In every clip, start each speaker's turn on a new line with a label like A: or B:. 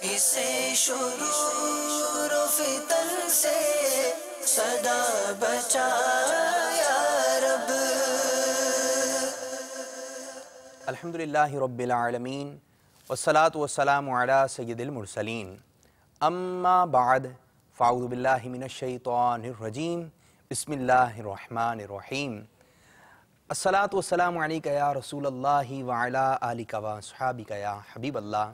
A: اسے شرور و فتن سے صدا بچا یا رب۔
B: الحمدللہ رب العالمین والصلاة والسلام علی سید المرسلین، اما بعد فاعوذ باللہ من الشیطان الرجیم، بسم اللہ الرحمن الرحیم۔ الصلاة والسلام علیکہ یا رسول اللہ وعلی آلکہ واصحابکہ یا حبیب اللہ،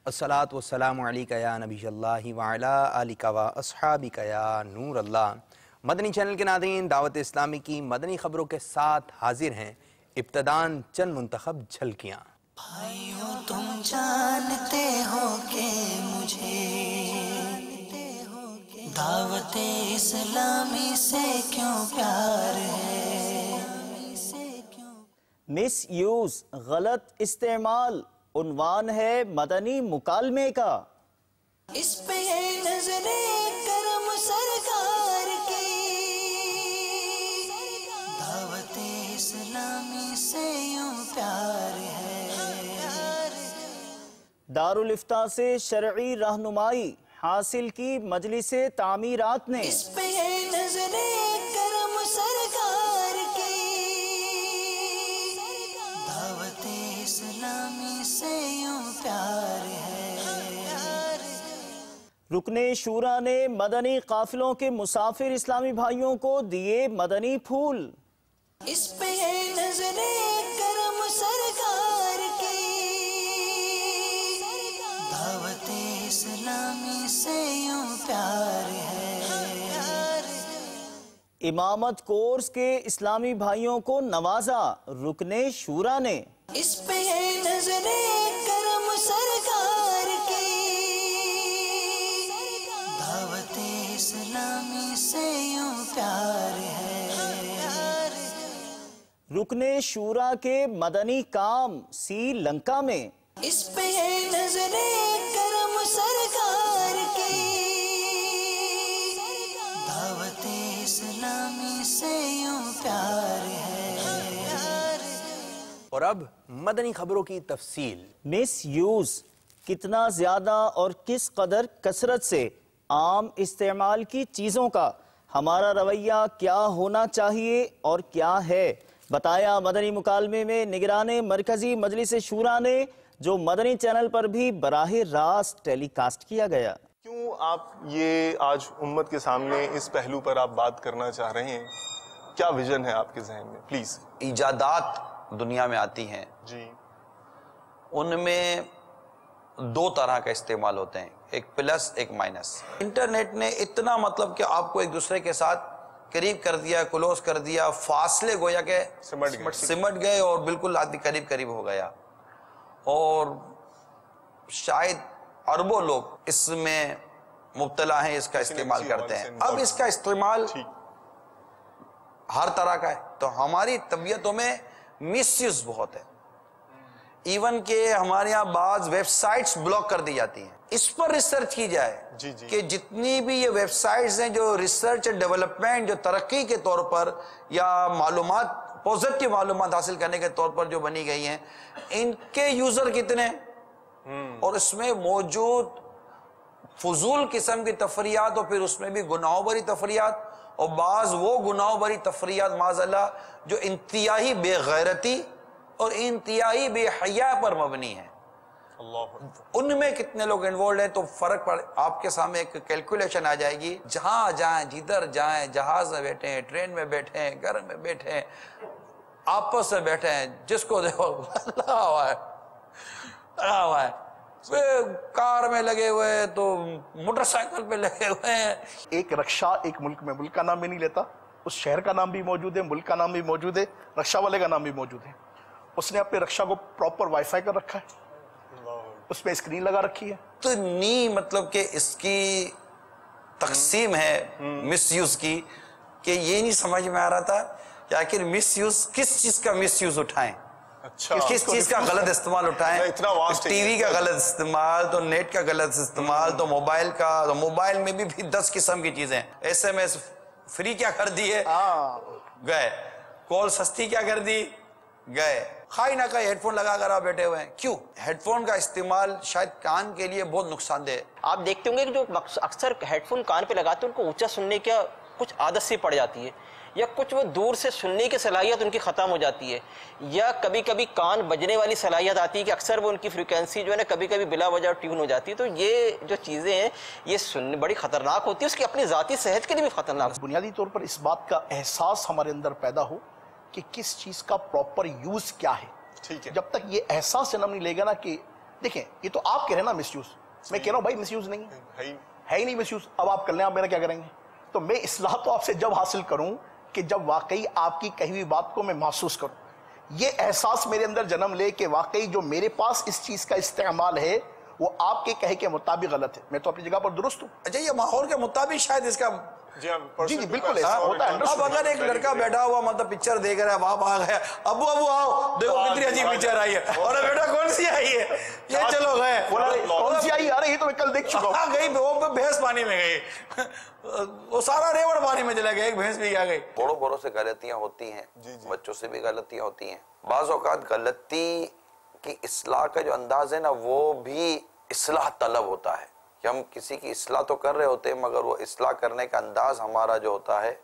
B: الصلاة والسلام علیکہ یا نبی اللہ وعلی آلکہ واصحابکہ یا نور اللہ۔ مدنی چینل کے ناظرین، دعوت اسلامی کی مدنی خبروں کے ساتھ حاضر ہیں ابتداً چند منتخب جھلکیاں۔
A: بھائیو تم جانتے ہو کہ مجھے دعوت اسلامی سے کیوں پیار ہے۔
C: مس یوز، غلط استعمال، عنوان ہے مدنی مکالمے کا۔
A: اس پہ ہے نظر کرم سرکار کی، دعوت اسلامی سے یوں پیار ہے۔
C: دارالفتاء سے شرعی رہنمائی حاصل کی مجلس تعمیرات نے۔
A: اس پہ ہے نظر کرم سرکار کی، دعوت اسلامی سے یوں پیار ہے۔
C: رکن شورا نے مدنی قافلوں کے مسافر اسلامی بھائیوں کو دیے مدنی پھول۔
A: اس پہ ہے نظر کرم سرکار کی، دعوت اسلامی سے یوں پیار ہے۔
C: امامت کورس کے اسلامی بھائیوں کو نوازا رکن شورا نے۔
A: اس پہ ہے نظر کرم سرکار کی، دعوت اسلامی سے یوں پیار ہے۔
C: رکن شورا کے مدنی کام سری لنکا میں۔
A: اس پہ ہے نظر کرم سرکار کی، دعوت اسلامی سے یوں پیار ہے۔
B: اور اب مدنی خبروں کی تفصیل۔
C: مس یوز، کتنا زیادہ اور کس قدر کثرت سے عام استعمال کی چیزوں کا ہمارا رویہ کیا ہونا چاہیے اور کیا ہے، بتایا مدنی مکالمے میں نگران مرکزی مجلس شورا نے، جو مدنی چینل پر بھی براہ راست ٹیلی کاسٹ کیا گیا۔
D: کیوں آپ یہ آج امت کے سامنے اس پہلو پر آپ بات کرنا چاہ رہے ہیں؟ کیا ویژن ہے آپ کے ذہن میں؟ پلیز۔
E: ایجادات دنیا میں آتی ہیں،
D: جی،
E: ان میں دو طرح کا استعمال ہوتے ہیں، ایک پلس ایک مائنس۔ انٹرنیٹ نے اتنا مطلب کہ آپ کو ایک دوسرے کے ساتھ قریب کر دیا، کلوز کر دیا، فاصلے گویا کہ سمٹ گئے اور بالکل آدمی قریب قریب ہو گیا، اور شاید اربوں لوگ اس میں مبتلا ہیں، اس کا استعمال کرتے ہیں۔ اب اس کا استعمال ہر طرح کا ہے، تو ہماری طبیعتوں میں مس یوز بہت ہے، ایون کہ ہمارے یہاں بعض ویب سائٹس بلاک کر دی جاتی ہیں۔ اس پر ریسرچ کی جائے کہ جتنی بھی یہ ویب سائٹس ہیں جو ریسرچ اینڈ ڈیولپمنٹ، جو ترقی کے طور پر یا معلومات، پوزیٹیو معلومات حاصل کرنے کے طور پر جو بنی گئی ہیں، ان کے یوزر کتنے ہیں، اور اس میں موجود فضول قسم کی تفریحات، اور پھر اس میں بھی گناہوں بری تفریحات، اور بعض وہ گناہوں بری تفریحات معاذ اللہ جو انتہائی بے غیرتی اور انتہائی بے حیا پر مبنی ہیں، ان میں کتنے لوگ انوالڈ ہیں، تو فرق پڑ آپ کے سامنے ایک کیلکولیشن آ جائے گی۔ جہاں جائیں، جدھر جائیں، جہاز میں بیٹھے ہیں، ٹرین میں بیٹھے ہیں، گھر میں بیٹھے ہیں، آپس میں بیٹھے ہیں، جس کو دیکھو لگا ہوا ہے، کار میں لگے ہوئے ہیں تو موٹر سائیکل پہ لگے ہوئے ہیں۔
F: ایک رکشہ ایک ملک میں، ملک کا نام بھی نہیں لیتا، اس شہر کا نام بھی موجود ہے، ملک کا نام بھی موجود ہے، رکشہ والے کا نام بھی موجود ہے۔ اس نے اپنے رکشہ کو پراپر وائی فائی کر رکھا ہے، اس پہ اسکرین لگا رکھی ہے۔
E: تو نہیں مطلب کہ اس کی تقسیم ہے مس یوز کی، کہ یہ نہیں سمجھ میں آ رہا تھا کہ آخر مس یوز کس چیز کا مس یوز اٹھائیں، کس چیز کا غلط استعمال اٹھائیں۔ ٹی وی کا غلط استعمال، تو نیٹ کا غلط استعمال، تو موبائل کا، تو موبائل میں بھی 10 قسم کی چیزیں، ایس ایم ایس فری کیا کر دی ہے، گئے کال سستی کیا کر دی، گئے خواہ نہ کہیں ہیڈ فون لگا کر آپ بیٹھے ہوئے ہیں. کیوں؟ ہیڈ فون کا استعمال شاید کان کے لیے بہت نقصان دہ ہے.
G: آپ دیکھتے ہوں گے کہ جو اکثر ہیڈ فون کان پہ لگاتے ہیں ان کو اونچا سننے کا کچھ عادت سی پڑ جاتی ہے، یا کچھ وہ دور سے سننے کی صلاحیت ان کی ختم ہو جاتی ہے، یا کبھی کبھی کان بجنے والی صلاحیت آتی ہے کہ اکثر وہ ان کی فریکوینسی جو ہے نا کبھی کبھی بلا وجہ ٹیون ہو جاتی ہے. تو یہ جو چیزیں ہیں یہ سننے بڑی خطرناک ہوتی ہے، اس کی اپنی ذاتی صحت کے لیے بھی خطرناک.
F: بنیادی طور پر اس بات کا احساس ہمارے اندر پیدا ہو کہ کس چیز کا پراپر یوز کیا ہے.
D: ٹھیک ہے.
F: جب تک یہ احساس جنم نہیں لے گا نا کہ دیکھیں یہ تو آپ کہہ رہے ہیں نا مس یوز، میں کہہ رہا ہوں بھائی مس یوز نہیں ہے ہی نہیں مس یوز. اب آپ کر لیں، آپ میرا کیا کریں گے؟ تو میں اصلاح تو آپ سے جب حاصل کروں کہ جب واقعی آپ کی کہی ہوئی بات کو میں محسوس کروں، یہ احساس میرے اندر جنم لے کہ واقعی جو میرے پاس اس چیز کا استعمال ہے وہ آپ کے کہے کے مطابق غلط ہے. میں تو اپنی جگہ پر درست ہوں.
E: اچھا یہ ماحول کے مطابق شاید اس کا
F: جی جی بالکل ایسا ہوتا ہے.
E: اب اگر ایک لڑکا بیٹھا ہوا مطلب پکچر دیکھ رہا ہے، وہاں آ گیا، ابو آؤ دیکھو کتنی عجیب پکچر آئی ہے، اور بیٹا کون سی آئی ہے؟ یہ چلو گئے.
F: کون سی آئی؟ ارے یہ تو میں کل دیکھ چکا ہوں.
E: گئی وہ بھینس پانی میں گئی، وہ سارا ریوڑ پانی میں چلا گیا، ایک بھینس بھی آ گئی. بڑوں بڑوں سے غلطیاں ہوتی ہیں، بچوں سے بھی غلطیاں ہوتی ہیں. بعض اوقات غلطی کی اصلاح کا جو انداز ہے نا وہ بھی اصلاح طلب ہوتا ہے، کہ ہم کسی کی اصلاح تو کر رہے ہوتے ہیں مگر وہ اصلاح کرنے کا انداز ہمارا جو ہوتا ہے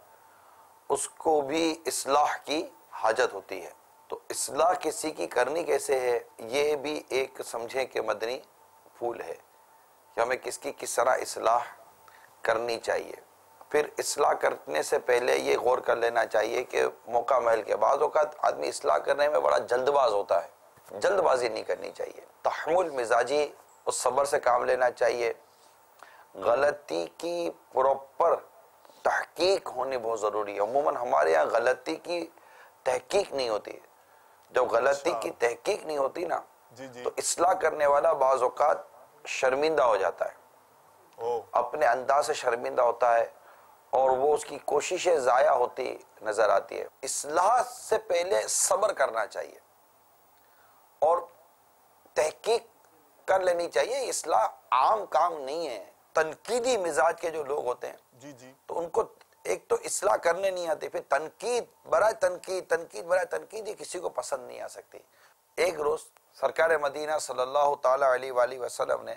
E: اس کو بھی اصلاح کی حاجت ہوتی ہے. تو اصلاح کسی کی کرنی کیسے ہے، یہ بھی ایک سمجھیں کہ مدنی پھول ہے کہ ہمیں کس کی کس طرح اصلاح کرنی چاہیے. پھر اصلاح کرنے سے پہلے یہ غور کر لینا چاہیے کہ موقع محل کے بعض اوقات آدمی اصلاح کرنے میں بڑا جلد باز ہوتا ہے، جلد بازی نہیں کرنی چاہیے. تحمل مزاجی اس صبر سے کام لینا چاہیے. غلطی کی پراپر تحقیق ہونی بہت ضروری ہے. عموماً ہمارے یہاں غلطی کی تحقیق نہیں ہوتی. جب غلطی کی تحقیق نہیں ہوتی نا تو اصلاح کرنے والا بعض اوقات شرمندہ ہو جاتا ہے، اپنے انداز سے شرمندہ ہوتا ہے اور وہ اس کی کوششیں ضائع ہوتی نظر آتی ہے. اصلاح سے پہلے صبر کرنا چاہیے اور تحقیق کر لینی چاہیے. اصلاح عام کام نہیں ہے. تنقیدی مزاج کے جو لوگ ہوتے ہیں تو ان کو ایک تو اصلاح کرنے نہیں آتی، پھر تنقید برائے تنقید، تنقید برائے تنقید، یہ کسی کو پسند نہیں آ سکتی. ایک روز سرکار مدینہ صلی اللہ تعالی علیہ وآلہ وسلم نے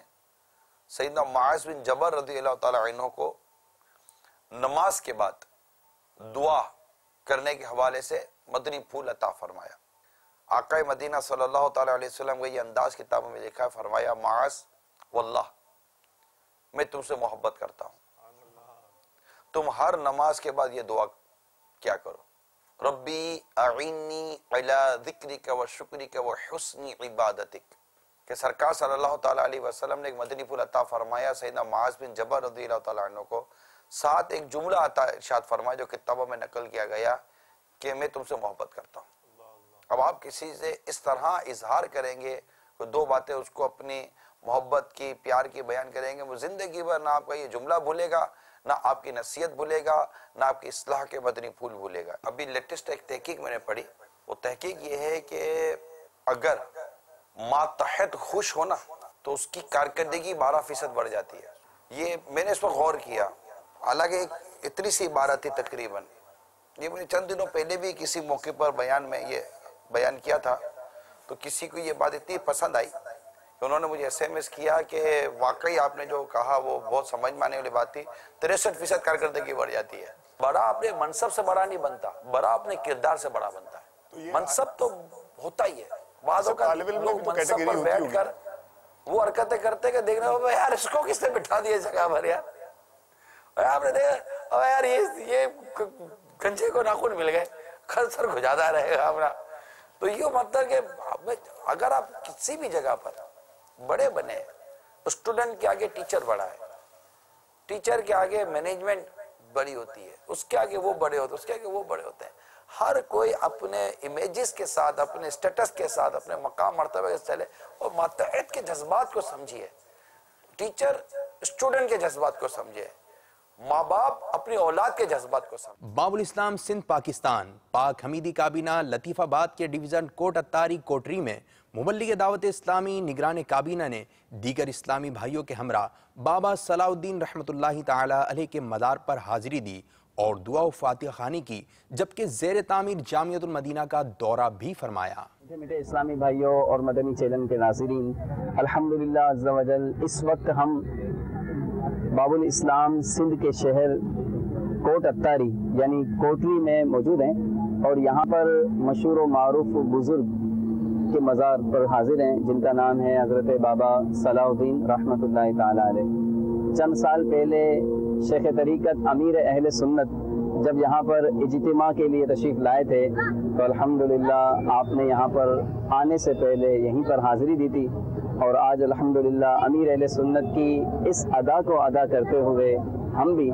E: سیدنا معاذ بن جبل رضی اللہ تعالی عنہ کو نماز کے بعد دعا کرنے کے حوالے سے مدنی پھول عطا فرمایا. آقا مدینہ صلی اللہ تعالی علیہ وسلم کا یہ انداز کتابوں میں لکھا ہے، فرمایا معاذ واللہ میں تم سے محبت کرتا ہوں، تم ہر نماز کے بعد یہ دعا کیا کرو، ربی اعنی علی ذکرک و شکرک و حسن عبادتک. کہ سرکار صلی اللہ تعالی علیہ وسلم نے ایک مدنی پھول عطا فرمایا سیدنا معاذ بن جبل رضی اللہ تعالی عنہ کو، ساتھ ایک جملہ عطا ارشاد فرمایا جو کتابوں میں نقل کیا گیا کہ میں تم سے محبت کرتا ہوں. اب آپ کسی سے اس طرح اظہار کریں گے، دو باتیں اس کو اپنی محبت کی پیار کی بیان کریں گے، وہ زندگی بھر نہ آپ کا یہ جملہ بھولے گا، نہ آپ کی نصیحت بھولے گا، نہ آپ کی اصلاح کے مدنی پھول بھولے گا. ابھی لیٹسٹ ایک تحقیق میں نے پڑھی، وہ تحقیق یہ ہے کہ اگر ماتحت خوش ہونا تو اس کی کارکردگی 12% بڑھ جاتی ہے. یہ میں نے اس پر غور کیا، حالانکہ اتنی سی عبارت تھی تقریباً، یہ میں نے چند دنوں پہلے بھی کسی موقع پر بیان میں یہ بیان کیا تھا، تو کسی کو یہ بات اتنی پسند آئی کہ انہوں نے مجھے SMS کیا کہ واقعی آپ نے جو کہا وہ بہت سمجھ میں آنے والی بات تھی. 63% کارکردگی بڑھ جاتی ہے. بڑا اپنے منصب سے بڑا نہیں بنتا، بڑا اپنے کردار سے بڑا بنتا ہے. منصب تو ہوتا ہی ہے، بعض اوقات لوگ منصب پر بیٹھ کر وہ حرکتیں کرتے کہ دیکھ رہے ہو یار اس کو کس نے بٹھا دیا جگہ پر، یار آپ نے دیکھا یار یہ کنچے کو ناخن مل گئے، خنصر گھجاتا رہے گا اپنا. تو یہ مطلب کہ اگر آپ کسی بھی جگہ پر بڑے بنے، اسٹوڈنٹ کے آگے ٹیچر بڑا ہے، ٹیچر کے آگے مینجمنٹ بڑی ہوتی ہے، اس کے آگے وہ بڑے ہوتے ہیں، اس کے آگے وہ بڑے ہوتے ہیں. ہر کوئی اپنے امیجز کے ساتھ، اپنے اسٹیٹس کے ساتھ، اپنے مقام مرتبہ کے چلے اور ماتحت کے جذبات کو سمجھیے. ٹیچر اسٹوڈنٹ کے جذبات کو سمجھے، ماں باپ اپنی اولاد کے جذبات کو سمجھے.
B: باب الاسلام سندھ پاکستان پاک حمیدی کابینہ لطیف آباد کے ڈویژن کوٹ اتاری کوٹری میں مبلغ دعوت اسلامی نگران کابینہ نے دیگر اسلامی بھائیوں کے ہمراہ بابا صلاح الدین رحمۃ اللہ تعالی علیہ کے مزار پر حاضری دی اور دعا و فاتحہ خوانی کی، جبکہ زیر تعمیر جامعۃ المدینہ کا دورہ بھی فرمایا۔
H: میٹھے اسلامی بھائیوں اور مدنی چینل کے ناظرین، الحمدللہ عز و جل اس وقت ہم باب الاسلام سندھ کے شہر کوٹ اتاری یعنی کوٹلی میں موجود ہیں، اور یہاں پر مشہور و معروف بزرگ کے مزار پر حاضر ہیں جن کا نام ہے حضرت بابا صلاح الدین رحمۃ اللہ تعالی علیہ۔ چند سال پہلے شیخ طریقت امیر اہل سنت جب یہاں پر اجتماع کے لیے تشریف لائے تھے تو الحمدللہ آپ نے یہاں پر آنے سے پہلے یہیں پر حاضری دی تھی، اور آج الحمدللہ امیر اہل سنت کی اس ادا کو ادا کرتے ہوئے ہم بھی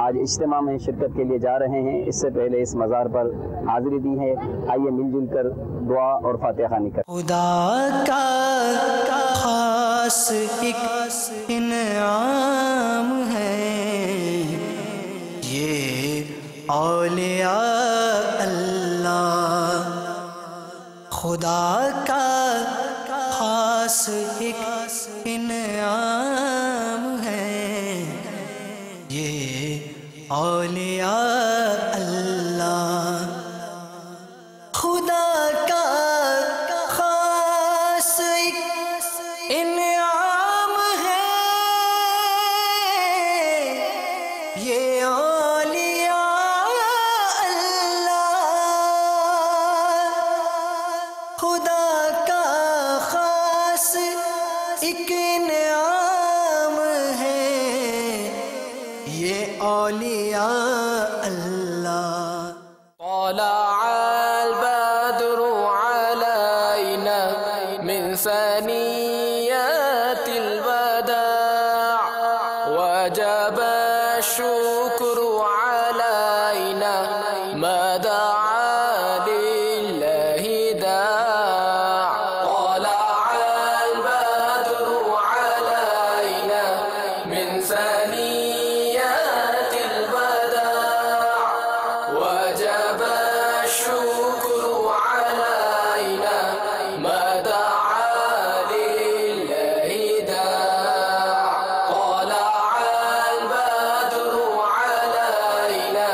H: آج اجتماع میں شرکت کے لیے جا رہے ہیں۔ اس سے پہلے اس مزار پر حاضری دی ہے، آئیے مل جل کر دعا اور فاتحہ خوانی کریں۔
A: خدا کا خاص ایک انعام ہے یہ اولیاء اللہ، خدا کا خاص ایک انعام ہے یہ اولیاء اللہ، خدا کا خاص ایک انعام ہے یہ اولیاء اللہ، خدا کا خاص ایک انعام ہے یہ اولیاء اللہ۔
I: طلع البدر علينا من ثنيات الوداع وجب الشكر علينا ما دعا لله داع، طلع البدر علينا من ثنيات الوداع وجب الشكر علينا ما دعا لله داع، طلع البدر علينا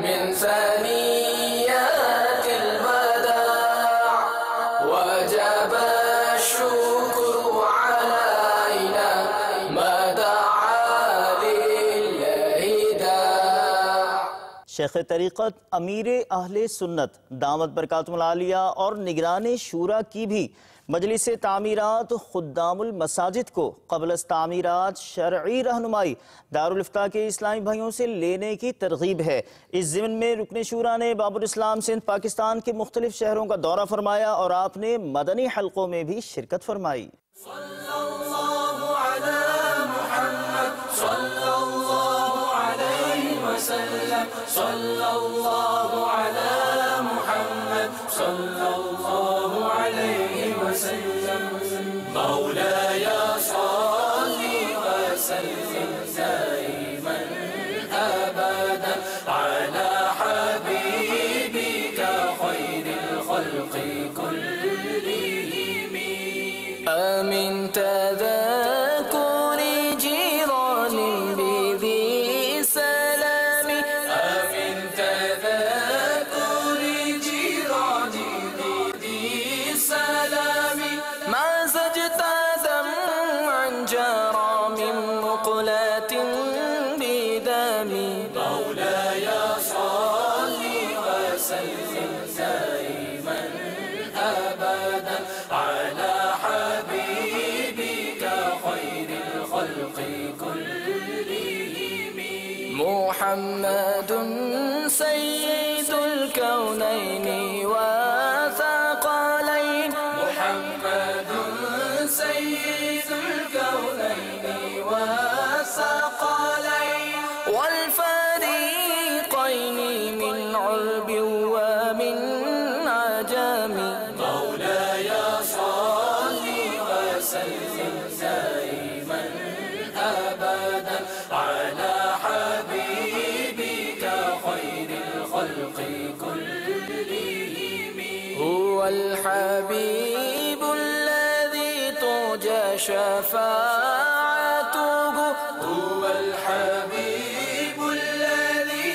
I: من ثنيات الوداع وجب الشكر علينا ما دعا لله داع۔
C: شیخ طریقت امیر اہل سنت دامت برکاتہم العالیہ اور نگران شورا کی بھی مجلس تعمیرات خدام المساجد کو قبل از تعمیرات شرعی رہنمائی دارالفتاح کے اسلامی بھائیوں سے لینے کی ترغیب ہے۔ اس ضمن میں رکن شورا نے باب الاسلام سندھ پاکستان کے مختلف شہروں کا دورہ فرمایا اور آپ نے مدنی حلقوں میں بھی شرکت فرمائی۔
I: من تذاكر جيران بذي سلام، من تذاكر جيران بذي سلام ما زجت دمعا جرى من مقلة بدم، مولاي صل وسلم دائما أبدا على محمد سيد الكونين وثقلين، محمد سيد الكونين وثقلين والفريقين من عرب ومن عجم، مولاي صل وسلم دائما أبدا على هو الحبيب الذي ترجى شفاعته، هو الحبيب الذي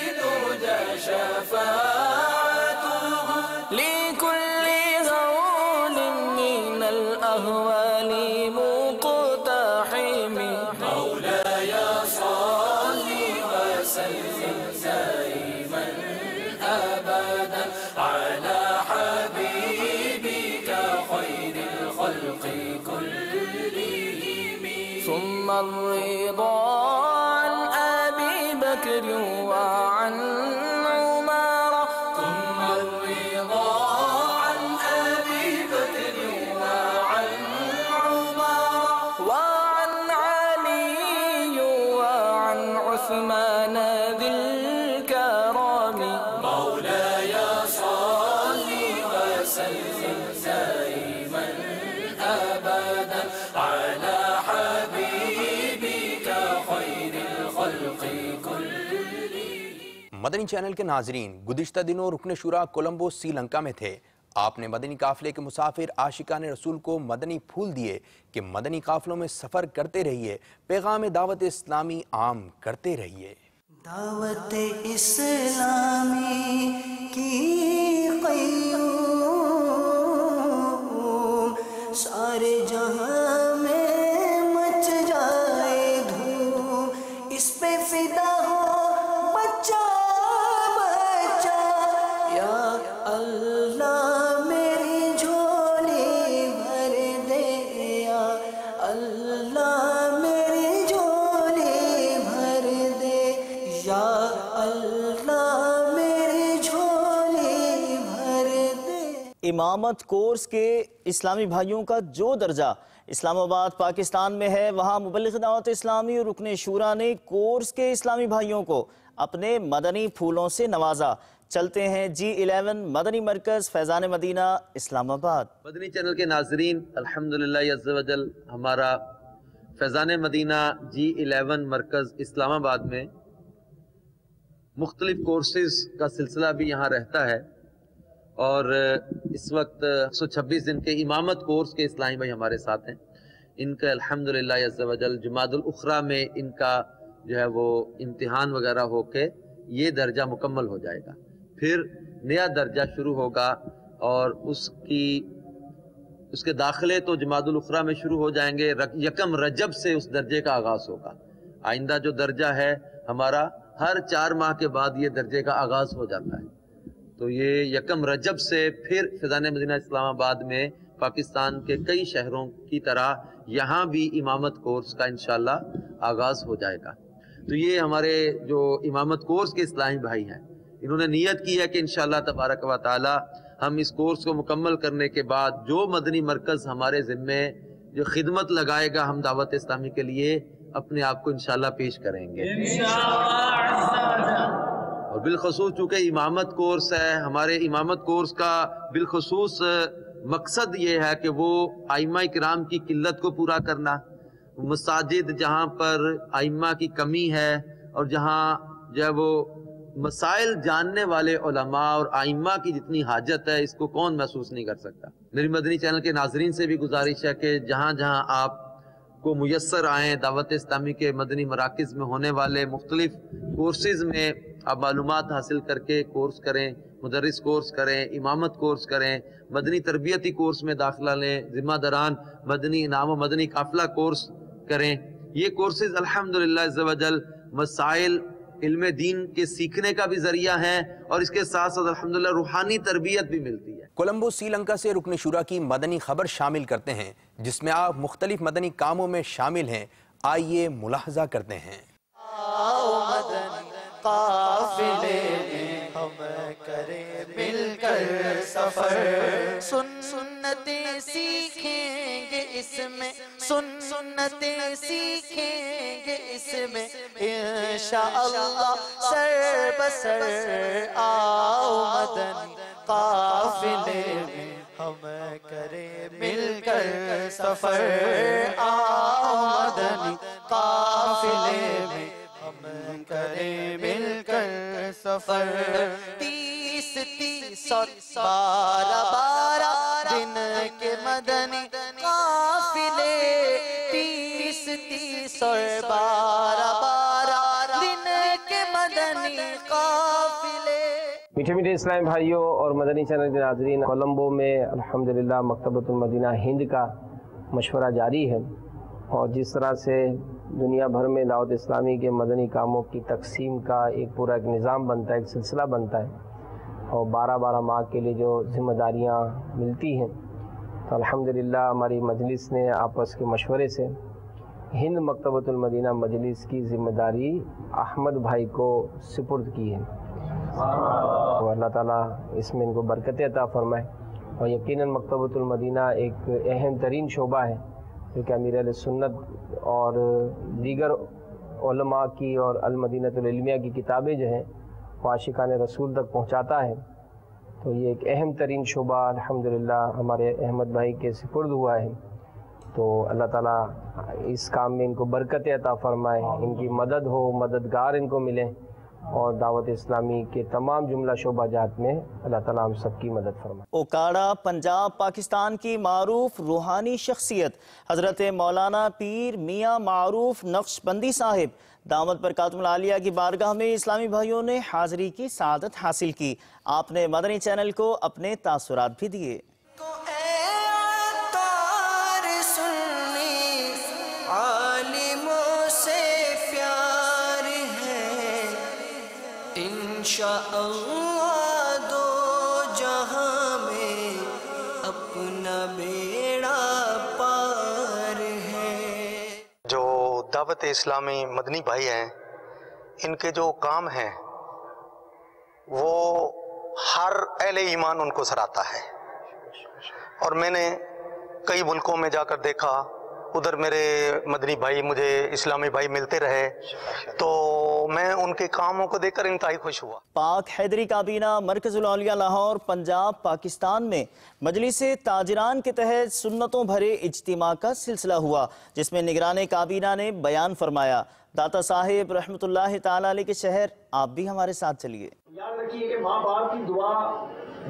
I: ثم الرضا عن أبي بكر وعن عمر ثم الرضا عن أبي بكر وعن عمر وعن علي وعن عثمان ذي الكرم مولاي صل وسلم دائما أبدا على حبيبك خير الخلق كلهم.
B: مدنی چینل کے ناظرین، گزشتہ دنوں رکن شورا کولمبو سری لنکا میں تھے. آپ نے مدنی قافلے کے مسافر عاشقان رسول کو مدنی پھول دیے کہ مدنی قافلوں میں سفر کرتے رہیے، پیغام دعوت اسلامی عام کرتے رہیے.
A: دعوت اسلامی کی قیوم سارے جہاں میں مچ جائے دھوم، اس پہ فدا ہو بچہ بچہ. یا اللہ میری جھولی بھر دے، یا اللہ میری جھولی بھر دے، یا اللہ میری جھولی بھر دے.
C: امامت کورس کے اسلامی بھائیوں کا جو درجہ اسلام آباد پاکستان میں ہے، وہاں مبلغ دعوت اسلامی اور رکن شورا نے کورس کے اسلامی بھائیوں کو اپنے مدنی پھولوں سے نوازا. چلتے ہیں G11 مدنی مرکز فیضان مدینہ اسلام آباد.
J: مدنی چینل کے ناظرین، الحمدللہ عز و جل ہمارا فیضان مدینہ G11 مرکز اسلام آباد میں مختلف کورسز کا سلسلہ بھی یہاں رہتا ہے، اور اس وقت 126 دن کے امامت کورس کے اسلامی بھائی ہمارے ساتھ ہیں. ان کا الحمدللہ عز و جل جمادی الاخری میں ان کا جو ہے وہ امتحان وغیرہ ہو کے یہ درجہ مکمل ہو جائے گا. پھر نیا درجہ شروع ہوگا اور اس کے داخلے تو جمادی الاخری میں شروع ہو جائیں گے. 1 رجب سے اس درجے کا آغاز ہوگا. آئندہ جو درجہ ہے ہمارا ہر 4 ماہ کے بعد یہ درجے کا آغاز ہو جاتا ہے. تو یہ 1 رجب سے پھر فیضان مدینہ اسلام آباد میں پاکستان کے کئی شہروں کی طرح یہاں بھی امامت کورس کا انشاءاللہ آغاز ہو جائے گا. تو یہ ہمارے جو امامت کورس کے اسلامی بھائی ہیں، انہوں نے نیت کی ہے کہ انشاءاللہ تبارک و تعالی ہم اس کورس کو مکمل کرنے کے بعد جو مدنی مرکز ہمارے ذمے جو خدمت لگائے گا ہم دعوت اسلامی کے لیے اپنے آپ کو انشاءاللہ پیش کریں گے اور بالخصوص چونکہ امامت کورس ہے، ہمارے امامت کورس کا بالخصوص مقصد یہ ہے کہ وہ ائمہ کرام کی قلت کو پورا کرنا. مساجد جہاں پر ائمہ کی کمی ہے اور جہاں جو ہے وہ مسائل جاننے والے علماء اور ائمہ کی جتنی حاجت ہے، اس کو کون محسوس نہیں کر سکتا. میری مدنی چینل کے ناظرین سے بھی گزارش ہے کہ جہاں جہاں آپ کو میسر آئیں دعوت اسلامی کے مدنی مراکز میں ہونے والے مختلف کورسز میں آپ معلومات حاصل کر کے کورس کریں، مدرس کورس کریں، امامت کورس کریں، مدنی تربیتی کورس میں داخلہ لیں، ذمہ داران مدنی انعام و مدنی قافلہ کورس کریں. یہ کورسز الحمدللہ عز و جل مسائل علم دین کے سیکھنے کا بھی ذریعہ ہیں اور اس کے ساتھ ساتھ الحمدللہ روحانی تربیت بھی ملتی ہے.
B: کولمبو سری لنکا سے رکن شورا کی مدنی خبر شامل کرتے ہیں جس میں آپ مختلف مدنی کاموں میں شامل ہیں. آئیے ملاحظہ کرتے ہیں.
A: قافلے میں ہم کریں مل کر سفر، سنتیں سیکھیں گے اس میں، سنتیں سیکھیں گے اس میں انشاءاللہ سر بسر. آؤ مدنی قافلے میں ہم کریں مل کر سفر، آؤ مدنی قافلے میں ہم کریں مل کر سفر. 30 اور 12 دن کے مدنی قافلے، 30 اور 12 دن کے مدنی قافلے.
H: میٹھے میٹھے اسلامی بھائیوں اور مدنی چینل کے ناظرین، کولمبو میں الحمدللہ مکتبۃ المدینہ ہند کا مشورہ جاری ہے، اور جس طرح سے دنیا بھر میں دعوت اسلامی کے مدنی کاموں کی تقسیم کا ایک پورا ایک نظام بنتا ہے، ایک سلسلہ بنتا ہے، اور 12 ماہ کے لیے جو ذمہ داریاں ملتی ہیں، تو الحمدللہ ہماری مجلس نے آپس کے مشورے سے ہند مکتبۃ المدینہ مجلس کی ذمہ داری احمد بھائی کو سپرد کی ہے، تو اللہ تعالیٰ اس میں ان کو برکت عطا فرمائے۔ اور یقیناً مکتبۃ المدینہ ایک اہم ترین شعبہ ہے جو کہ امیر اہل سنت اور دیگر علماء کی اور المدینۃ العلمیہ کی کتابیں جو ہیں وہ عاشقان رسول تک پہنچاتا ہے، تو یہ ایک اہم ترین شعبہ الحمدللہ ہمارے احمد بھائی کے سپرد ہوا ہے۔ تو اللہ تعالیٰ اس کام میں ان کو برکت عطا فرمائے، ان کی مدد ہو، مددگار ان کو ملے، اور دعوت اسلامی کے تمام جملہ شعبہ جات میں اللہ تعالیٰ ہم سب کی مدد فرمائے۔
C: اوکاڑا پنجاب پاکستان کی معروف روحانی شخصیت حضرت مولانا پیر میاں معروف نقشبندی صاحب دامت برکاتہم العالیہ کی بارگاہ میں اسلامی بھائیوں نے حاضری کی سعادت حاصل کی۔ آپ نے مدنی چینل کو اپنے تاثرات بھی دیے۔
A: انشاءاللہ دو جہاں میں اپنا بیڑا پار ہے۔
K: جو دعوت اسلامی مدنی بھائی ہیں، ان کے جو کام ہیں وہ ہر اہل ایمان ان کو سراہتا ہے، اور میں نے کئی ملکوں میں جا کر دیکھا، ادھر میرے مدنی بھائی مجھے اسلامی بھائی ملتے رہے، تو میں ان کے کاموں کو دیکھ کر انتہائی خوش ہوا۔
C: پاک حیدری کابینہ مرکز الاولیاء لاہور پنجاب پاکستان میں مجلس تاجران کے تحت سنتوں بھرے اجتماع کا سلسلہ ہوا، جس میں نگران کابینہ نے بیان فرمایا۔ داتا صاحب رحمۃ اللہ تعالیٰ علیہ کے شہر، آپ بھی ہمارے ساتھ چلیے۔
L: یاد رکھیے کہ ماں باپ کی دعا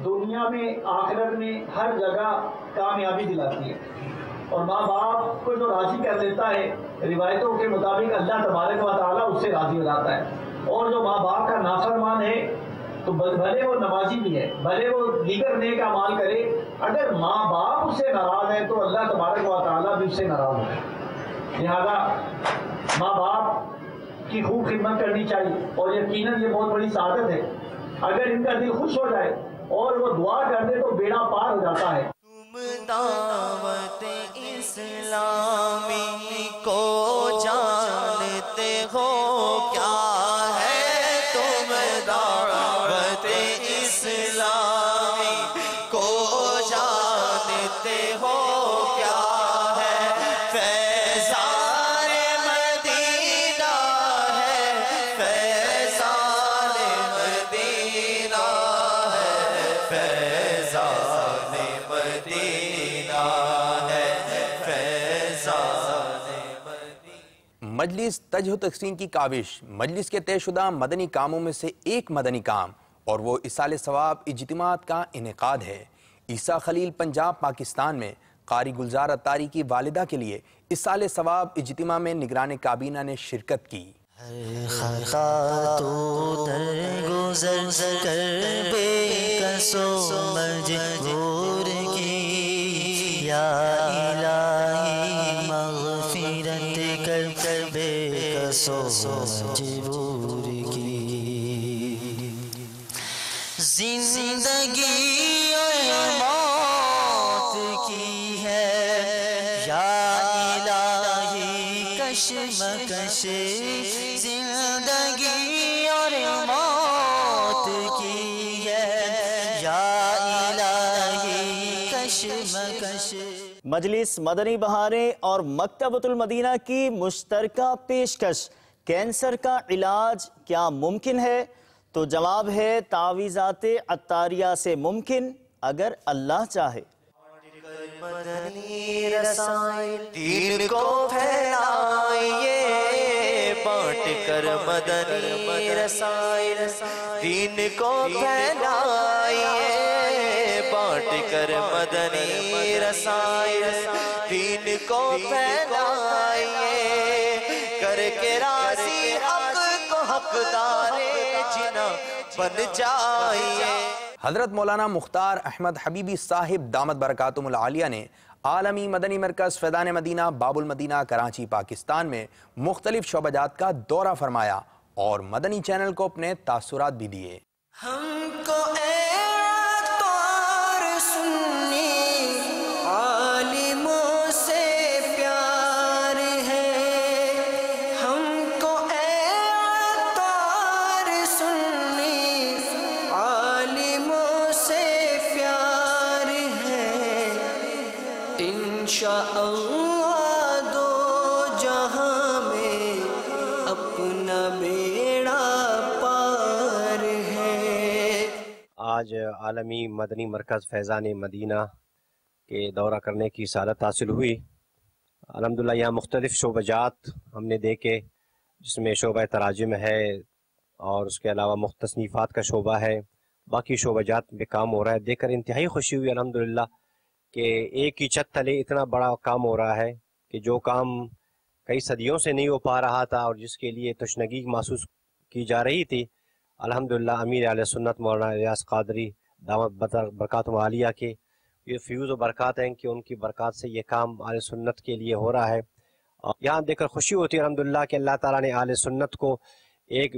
L: دنیا میں آخرت میں ہر جگہ کامیابی دلاتی ہے، اور ماں باپ کو جو راضی کر دیتا ہے روایتوں کے مطابق اللہ تبارک و تعالیٰ اس سے راضی ہو جاتا ہے، اور جو ماں باپ کا نافرمان ہے تو بھلے وہ نمازی بھی ہے، بھلے وہ دیگر نیک اعمال کرے، اگر ماں باپ اس سے ناراض ہے تو اللہ تبارک و تعالیٰ بھی اس سے ناراض ہے۔ لہذا ماں باپ کی خوب خدمت کرنی چاہیے، اور یقیناً یہ بہت بڑی سعادت ہے اگر ان کا دل خوش ہو جائے اور وہ دعا کر دے تو بیڑا پار ہو جاتا ہے۔
A: دعوت اسلامی کو جانتے ہو کیا ہے، تم دعوت اسلامی کو جانتے ہو کیا ہے، فیضان مدینہ ہے، فیضان مدینہ ہے، فیضان مدینہ ہے، فیضان مدینہ۔
B: مجلس تجھ و تقسیم کی کاوش مجلس کے طے شدہ مدنی کاموں میں سے ایک مدنی کام اور وہ ایصال ثواب اجتماعات کا انعقاد ہے۔ عیسیٰ خلیل پنجاب پاکستان میں قاری گلزار اتاری کی والدہ کے لیے ایصال ثواب اجتماع میں نگران کابینہ نے شرکت کی۔
A: ہر خطا تو درگزر کر بے کس و مجبور کی، یا الہی مغفرت کر بے کس و مجبور کی۔ زندگی اور موت کی ہے یا الہی کشمکش، زندگی اور موت کی ہے یا الہی کشمکش۔
C: مجلس مدنی بہاریں اور مکتبۃ المدینہ کی مشترکہ پیشکش، کینسر کا علاج کیا ممکن ہے؟ تو جواب ہے تعویذات عطاریہ سے ممکن اگر اللہ چاہے۔
A: مدنی رسائل دین کو پھیلائیے، بانٹ کر مدنی رسائل دین کو پھیلائیے، بانٹ کر مدنی رسائل دین کو پھیلائیے، کر کے راضی حق کو حقدار جنا بن جائیے۔
B: حضرت مولانا مختار احمد حبیبی صاحب دامت برکاتہم العالیہ نے عالمی مدنی مرکز فیضان مدینہ باب المدینہ کراچی پاکستان میں مختلف شعبہ جات کا دورہ فرمایا اور مدنی چینل کو اپنے تاثرات بھی دیے۔
A: ہم کو اے عطار سنی عالموں سے پیار ہے،
M: آج عالمی مدنی مرکز فیضان مدینہ کے دورہ کرنے کی سعادت حاصل ہوئی۔ الحمدللہ یہاں مختلف شعبہ جات ہم نے دیکھے، جس میں شعبہ تراجم ہے اور اس کے علاوہ تصنیفات کا شعبہ ہے، باقی شعبہ جات میں کام ہو رہا ہے۔ دیکھ کر انتہائی خوشی ہوئی الحمدللہ کہ ایک ہی چھت تلے اتنا بڑا کام ہو رہا ہے کہ جو کام کئی صدیوں سے نہیں ہو پا رہا تھا اور جس کے لیے تشنگی محسوس کی جا رہی تھی، الحمدللہ امیر اہل سنت مولانا ریاض قادری دامت برکاتہم عالیہ کے یہ فیوز و برکات ہیں کہ ان کی برکات سے یہ کام اہل سنت کے لیے ہو رہا ہے۔ یہاں دیکھ کر خوشی ہوتی ہے الحمدللہ کہ اللہ تعالیٰ نے اہل سنت کو ایک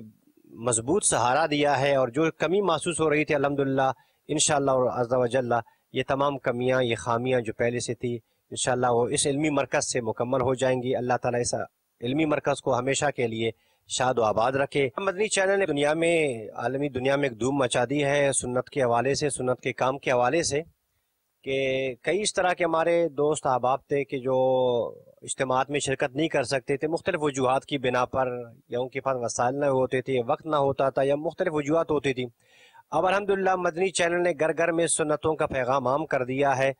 M: مضبوط سہارا دیا ہے، اور جو کمی محسوس ہو رہی تھی الحمدللہ انشاءاللہ عز و جل یہ تمام کمیاں، یہ خامیاں جو پہلے سے تھی، انشاءاللہ وہ اس علمی مرکز سے مکمل ہو جائیں گی۔ اللہ تعالیٰ اس علمی مرکز کو ہمیشہ کے لیے شاد و آباد رکھے۔ مدنی چینل نے دنیا میں، عالمی دنیا میں ایک دھوم مچا دی ہے سنت کے حوالے سے، سنت کے کام کے حوالے سے، کہ کئی اس طرح کے ہمارے دوست احباب تھے کہ جو اجتماعات میں شرکت نہیں کر سکتے تھے مختلف وجوہات کی بنا پر، یا ان کے پاس وسائل نہ ہوتے تھے، وقت نہ ہوتا تھا، یا مختلف وجوہات ہوتی تھی۔ اب الحمدللہ مدنی چینل نے گھر گھر میں سنتوں کا پیغام عام کر دیا ہے،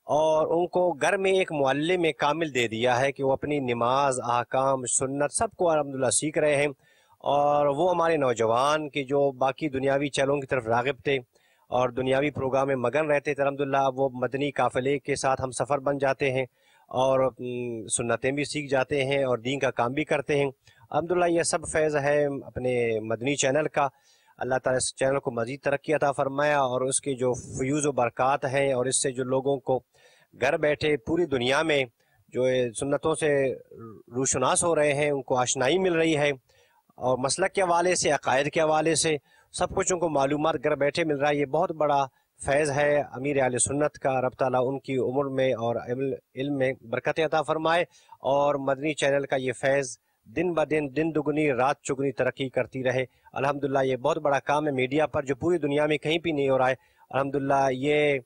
M: اور ان کو گھر میں ایک معلم کامل دے دیا ہے کہ وہ اپنی نماز، احکام، سنت سب کو الحمدللہ سیکھ رہے ہیں۔ اور وہ ہمارے نوجوان کہ جو باقی دنیاوی چیلوں کی طرف راغب تھے اور دنیاوی پروگرام میں مگن رہتے تھے، الحمدللہ وہ مدنی قافلے کے ساتھ ہم سفر بن جاتے ہیں اور سنتیں بھی سیکھ جاتے ہیں اور دین کا کام بھی کرتے ہیں۔ الحمدللہ یہ سب فیض ہے اپنے مدنی چینل کا۔ اللہ تعالیٰ اس چینل کو مزید ترقی عطا فرمایا، اور اس کے جو فیوز و برکات ہیں اور اس سے جو لوگوں کو گھر بیٹھے پوری دنیا میں جو سنتوں سے روشناس ہو رہے ہیں، ان کو آشنائی مل رہی ہے، اور مسلک کے حوالے سے، عقائد کے حوالے سے سب کچھ ان کو معلومات گھر بیٹھے مل رہا ہے۔ یہ بہت بڑا فیض ہے امیر اہل سنت کا۔ رب تعالیٰ ان کی عمر میں اور علم میں برکت عطا فرمائے، اور مدنی چینل کا یہ فیض دن بدن، دن دگنی رات چگنی ترقی کرتی رہے۔ الحمدللہ یہ بہت بڑا کام ہے میڈیا پر جو پوری دنیا میں کہیں بھی نہیں ہو رہا ہے۔ الحمدللہ یہ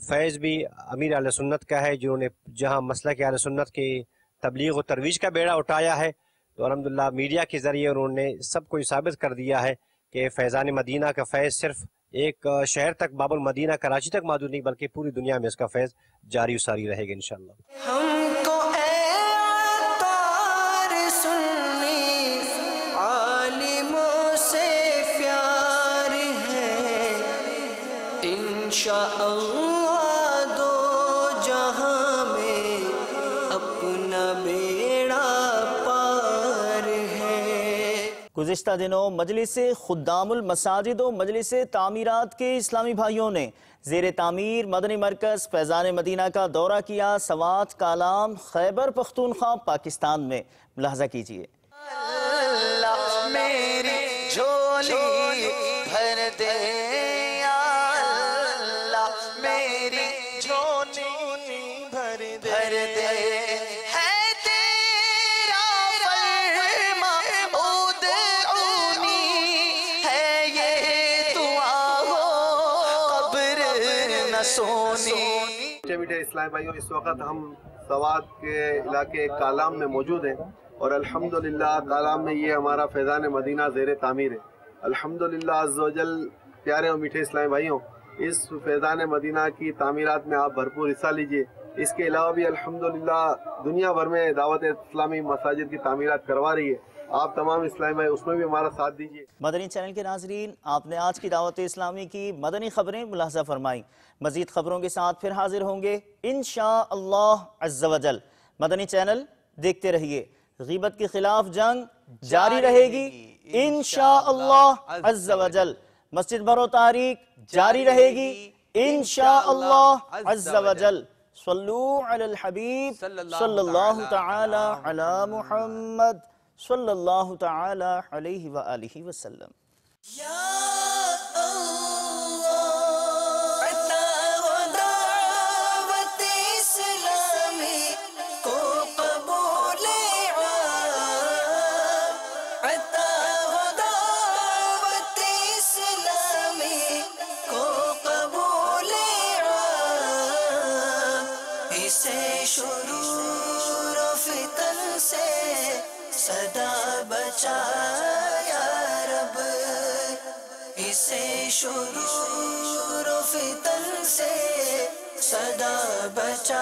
M: فیض بھی امیر اہل سنت کا ہے، جنہوں نے جہاں مسلک اہل سنت کی تبلیغ و ترویج کا بیڑا اٹھایا ہے، تو الحمدللہ میڈیا کے ذریعے انہوں نے سب کو ثابت کر دیا ہے کہ فیضان مدینہ کا فیض صرف ایک شہر تک، باب المدینہ کراچی تک محدود نہیں، بلکہ پوری دنیا میں اس کا فیض جاری و ساری رہے گا انشاءاللہ۔
A: ہم کو اے عطار سنی عالموں سے پیار ہے، انشاءاللہ دو جہاں میں اپنا بیڑا پار ہے۔
C: گزشتہ دنوں مجلس خدام المساجد و مجلس تعمیرات کے اسلامی بھائیوں نے زیر تعمیر مدنی مرکز فیضان مدینہ کا دورہ کیا سوات کالام خیبر پختونخوا پاکستان میں۔ ملاحظہ کیجئے۔
A: اللہ میری جھولی بھر دے، یا اللہ میری جھولی بھر دے، ہے تیرا فرما ادعونی، ہے یہ دعا ہو قبر نہ سونی۔
N: میٹھے اسلامی بھائیوں، اس وقت ہم سوات کے علاقے کالام میں موجود ہیں، اور الحمدللہ کالام میں یہ ہمارا فیضان مدینہ زیر تعمیر ہے۔ الحمدللہ عز و جل، پیارے اور میٹھے اسلامی بھائیوں، اس فیضان مدینہ کی تعمیرات میں آپ بھرپور حصہ لیجئے۔ اس کے علاوہ بھی الحمدللہ دنیا بھر میں دعوت اسلامی مساجد کی تعمیرات کروا رہی ہے، آپ تمام اسلامی بھائی اس میں بھی ہمارا ساتھ دیجئے۔
C: مدنی چینل کے ناظرین، آپ نے آج کی دعوت اسلامی کی مدنی خبریں ملاحظہ فرمائیں۔ مزید خبروں کے ساتھ پھر حاضر ہوں گے انشاءاللہ عز و جل۔ مدنی چینل دیکھتے رہیے۔ غیبت کے خلاف جنگ جاری رہے گی انشاءاللہ عز و جل۔ مسجد بھرو تحریک جاری رہے گی انشاءاللہ عز و جل۔ صلو علی الحبیب صلی اللہ تعالی علی محمد صلی اللہ تعالی علیہ وآلہ وسلم۔
A: شرور و فتن سے صدا بچا یا رب، اسے شرور و فتن سے صدا بچا